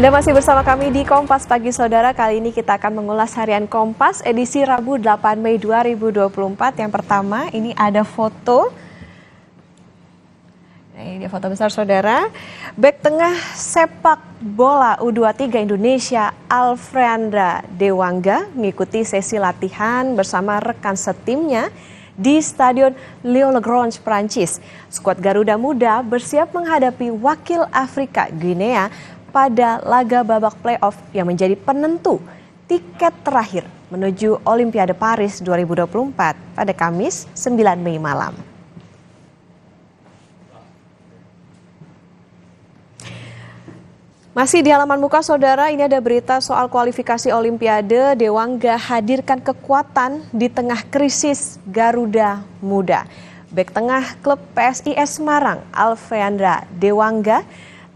Anda masih bersama kami di Kompas Pagi Saudara. Kali ini kita akan mengulas harian Kompas edisi Rabu 8 Mei 2024. Yang pertama, ini ada foto. Nah, ini dia foto besar Saudara. Bek tengah sepak bola U23 Indonesia Alfreandra Dewangga mengikuti sesi latihan bersama rekan setimnya di Stadion Léo-le-Grand, Prancis. Skuad Garuda Muda bersiap menghadapi wakil Afrika Guinea pada laga babak playoff yang menjadi penentu tiket terakhir menuju Olimpiade Paris 2024 pada Kamis 9 Mei malam. Masih di halaman muka Saudara, ini ada berita soal kualifikasi Olimpiade. Dewangga hadirkan kekuatan di tengah krisis Garuda Muda. Bek tengah klub PSIS Semarang, Alfreandra Dewangga,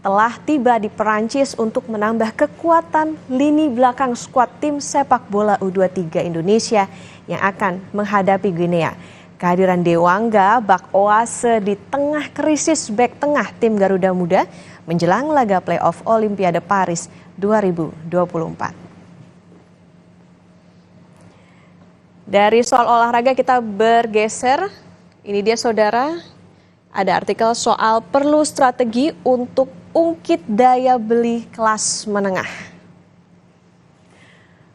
telah tiba di Perancis untuk menambah kekuatan lini belakang skuad tim sepak bola U23 Indonesia yang akan menghadapi Guinea. Kehadiran Dewangga bak oase di tengah krisis bek tengah tim Garuda Muda menjelang laga playoff Olimpiade Paris 2024. Dari soal olahraga kita bergeser, ini dia Saudara, ada artikel soal perlu strategi untuk ungkit daya beli kelas menengah.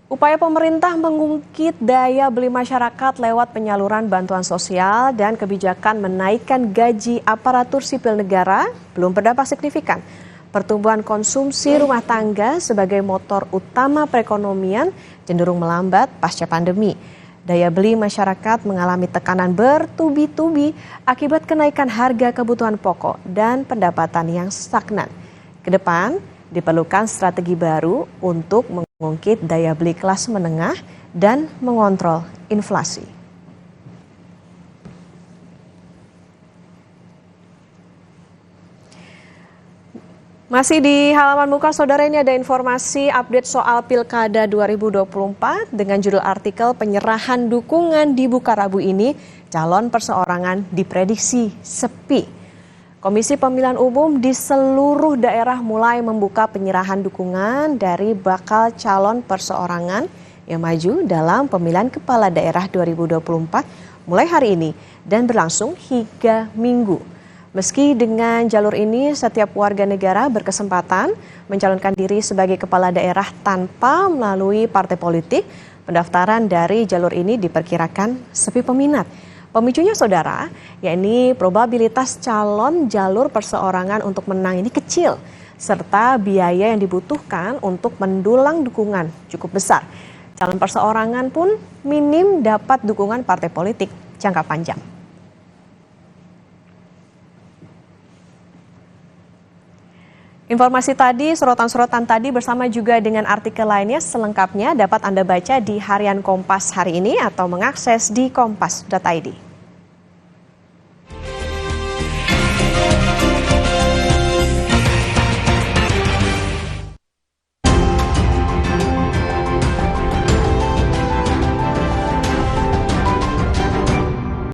Upaya pemerintah mengungkit daya beli masyarakat lewat penyaluran bantuan sosial dan kebijakan menaikkan gaji aparatur sipil negara belum berdampak signifikan. Pertumbuhan konsumsi rumah tangga sebagai motor utama perekonomian cenderung melambat pasca pandemi. Daya beli masyarakat mengalami tekanan bertubi-tubi akibat kenaikan harga kebutuhan pokok dan pendapatan yang stagnan. Ke depan, diperlukan strategi baru untuk mengungkit daya beli kelas menengah dan mengontrol inflasi. Masih di halaman muka Saudara, ini ada informasi update soal Pilkada 2024 dengan judul artikel penyerahan dukungan dibuka Rabu ini, calon perseorangan diprediksi sepi. Komisi Pemilihan Umum di seluruh daerah mulai membuka penyerahan dukungan dari bakal calon perseorangan yang maju dalam pemilihan kepala daerah 2024 mulai hari ini dan berlangsung hingga Minggu. Meski dengan jalur ini, setiap warga negara berkesempatan mencalonkan diri sebagai kepala daerah tanpa melalui partai politik. Pendaftaran dari jalur ini diperkirakan sepi peminat. Pemicunya Saudara, yakni probabilitas calon jalur perseorangan untuk menang ini kecil, serta biaya yang dibutuhkan untuk mendulang dukungan cukup besar. Calon perseorangan pun minim dapat dukungan partai politik jangka panjang. Informasi tadi, sorotan-sorotan tadi bersama juga dengan artikel lainnya selengkapnya dapat Anda baca di harian Kompas hari ini atau mengakses di kompas.id.